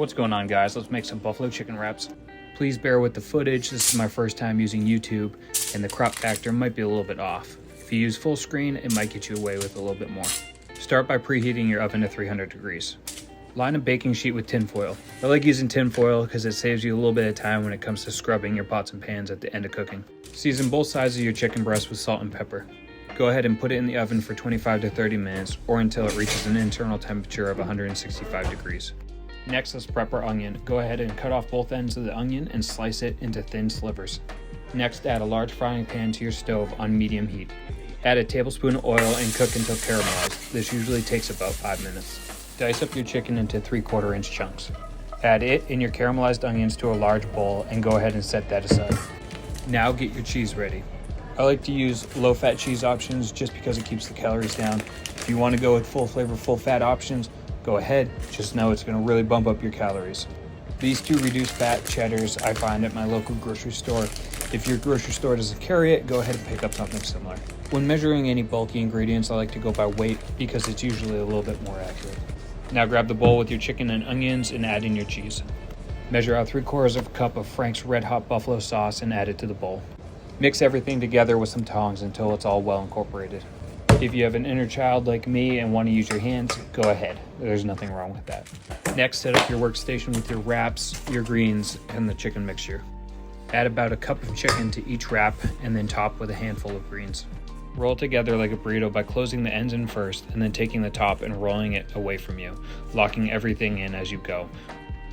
What's going on, guys? Let's make some buffalo chicken wraps. Please bear with the footage. This is my first time using YouTube and the crop factor might be a little bit off. If you use full screen, it might get you away with a little bit more. Start by preheating your oven to 300 degrees. Line a baking sheet with tinfoil. I like using tinfoil because it saves you a little bit of time when it comes to scrubbing your pots and pans at the end of cooking. Season both sides of your chicken breast with salt and pepper. Go ahead and put it in the oven for 25 to 30 minutes or until it reaches an internal temperature of 165 degrees. Next, let's prep our onion. Go ahead and cut off both ends of the onion and slice it into thin slivers. Next, add a large frying pan to your stove on medium heat. Add a tablespoon of oil and cook until caramelized. This usually takes about 5 minutes. Dice up your chicken into 3/4 inch chunks. Add it and your caramelized onions to a large bowl and go ahead and set that aside. Now get your cheese ready. I like to use low-fat cheese options just because it keeps the calories down. If you want to go with full flavor, full fat options, go ahead. Just know it's going to really bump up your calories. These two reduced fat cheddars I find at my local grocery store. If your grocery store doesn't carry it, go ahead and pick up something similar. When measuring any bulky ingredients, I like to go by weight because it's usually a little bit more accurate. Now grab the bowl with your chicken and onions and add in your cheese. Measure out 3/4 of a cup of Frank's Red Hot Buffalo sauce and add it to the bowl. Mix everything together with some tongs until it's all well incorporated. If you have an inner child like me and want to use your hands, go ahead. There's nothing wrong with that. Next, set up your workstation with your wraps, your greens, and the chicken mixture. Add about a cup of chicken to each wrap and then top with a handful of greens. Roll together like a burrito by closing the ends in first and then taking the top and rolling it away from you, locking everything in as you go.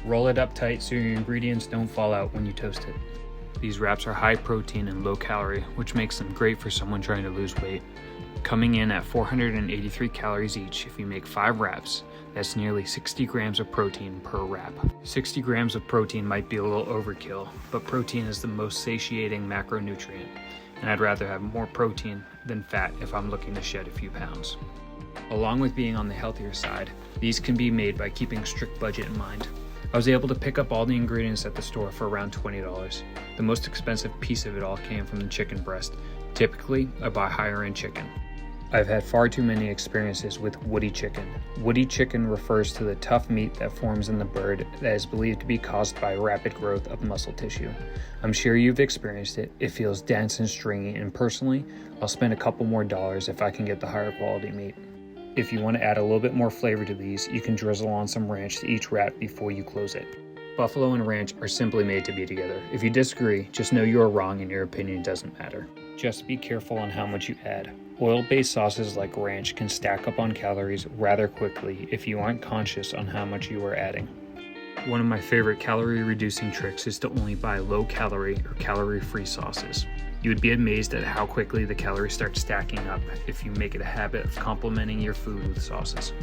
Roll it up tight so your ingredients don't fall out when you toast it. These wraps are high protein and low calorie, which makes them great for someone trying to lose weight. Coming in at 483 calories each, if you make 5 wraps, that's nearly 60 grams of protein per wrap. 60 grams of protein might be a little overkill, but protein is the most satiating macronutrient, and I'd rather have more protein than fat if I'm looking to shed a few pounds. Along with being on the healthier side, these can be made by keeping a strict budget in mind. I was able to pick up all the ingredients at the store for around $20. The most expensive piece of it all came from the chicken breast. Typically, I buy higher end chicken. I've had far too many experiences with woody chicken. Woody chicken refers to the tough meat that forms in the bird that is believed to be caused by rapid growth of muscle tissue. I'm sure you've experienced it. It feels dense and stringy, and personally, I'll spend a couple more dollars if I can get the higher quality meat. If you want to add a little bit more flavor to these, you can drizzle on some ranch to each wrap before you close it. Buffalo and ranch are simply made to be together. If you disagree, just know you are wrong and your opinion doesn't matter. Just be careful on how much you add. Oil-based sauces like ranch can stack up on calories rather quickly if you aren't conscious on how much you are adding. One of my favorite calorie-reducing tricks is to only buy low-calorie or calorie-free sauces. You would be amazed at how quickly the calories start stacking up if you make it a habit of complementing your food with sauces.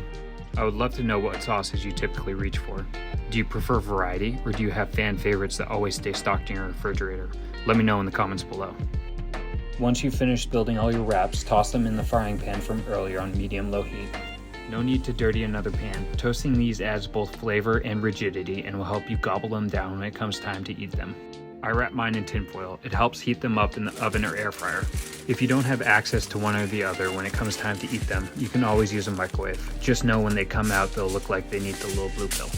I would love to know what sauces you typically reach for. Do you prefer variety, or do you have fan favorites that always stay stocked in your refrigerator? Let me know in the comments below. Once you've finished building all your wraps, toss them in the frying pan from earlier on medium-low heat. No need to dirty another pan. Toasting these adds both flavor and rigidity and will help you gobble them down when it comes time to eat them. I wrap mine in tinfoil. It helps heat them up in the oven or air fryer. If you don't have access to one or the other when it comes time to eat them, you can always use a microwave. Just know when they come out, they'll look like they need the little blue pill.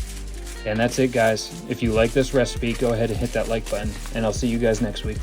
And that's it, guys. If you like this recipe, go ahead and hit that like button, and I'll see you guys next week.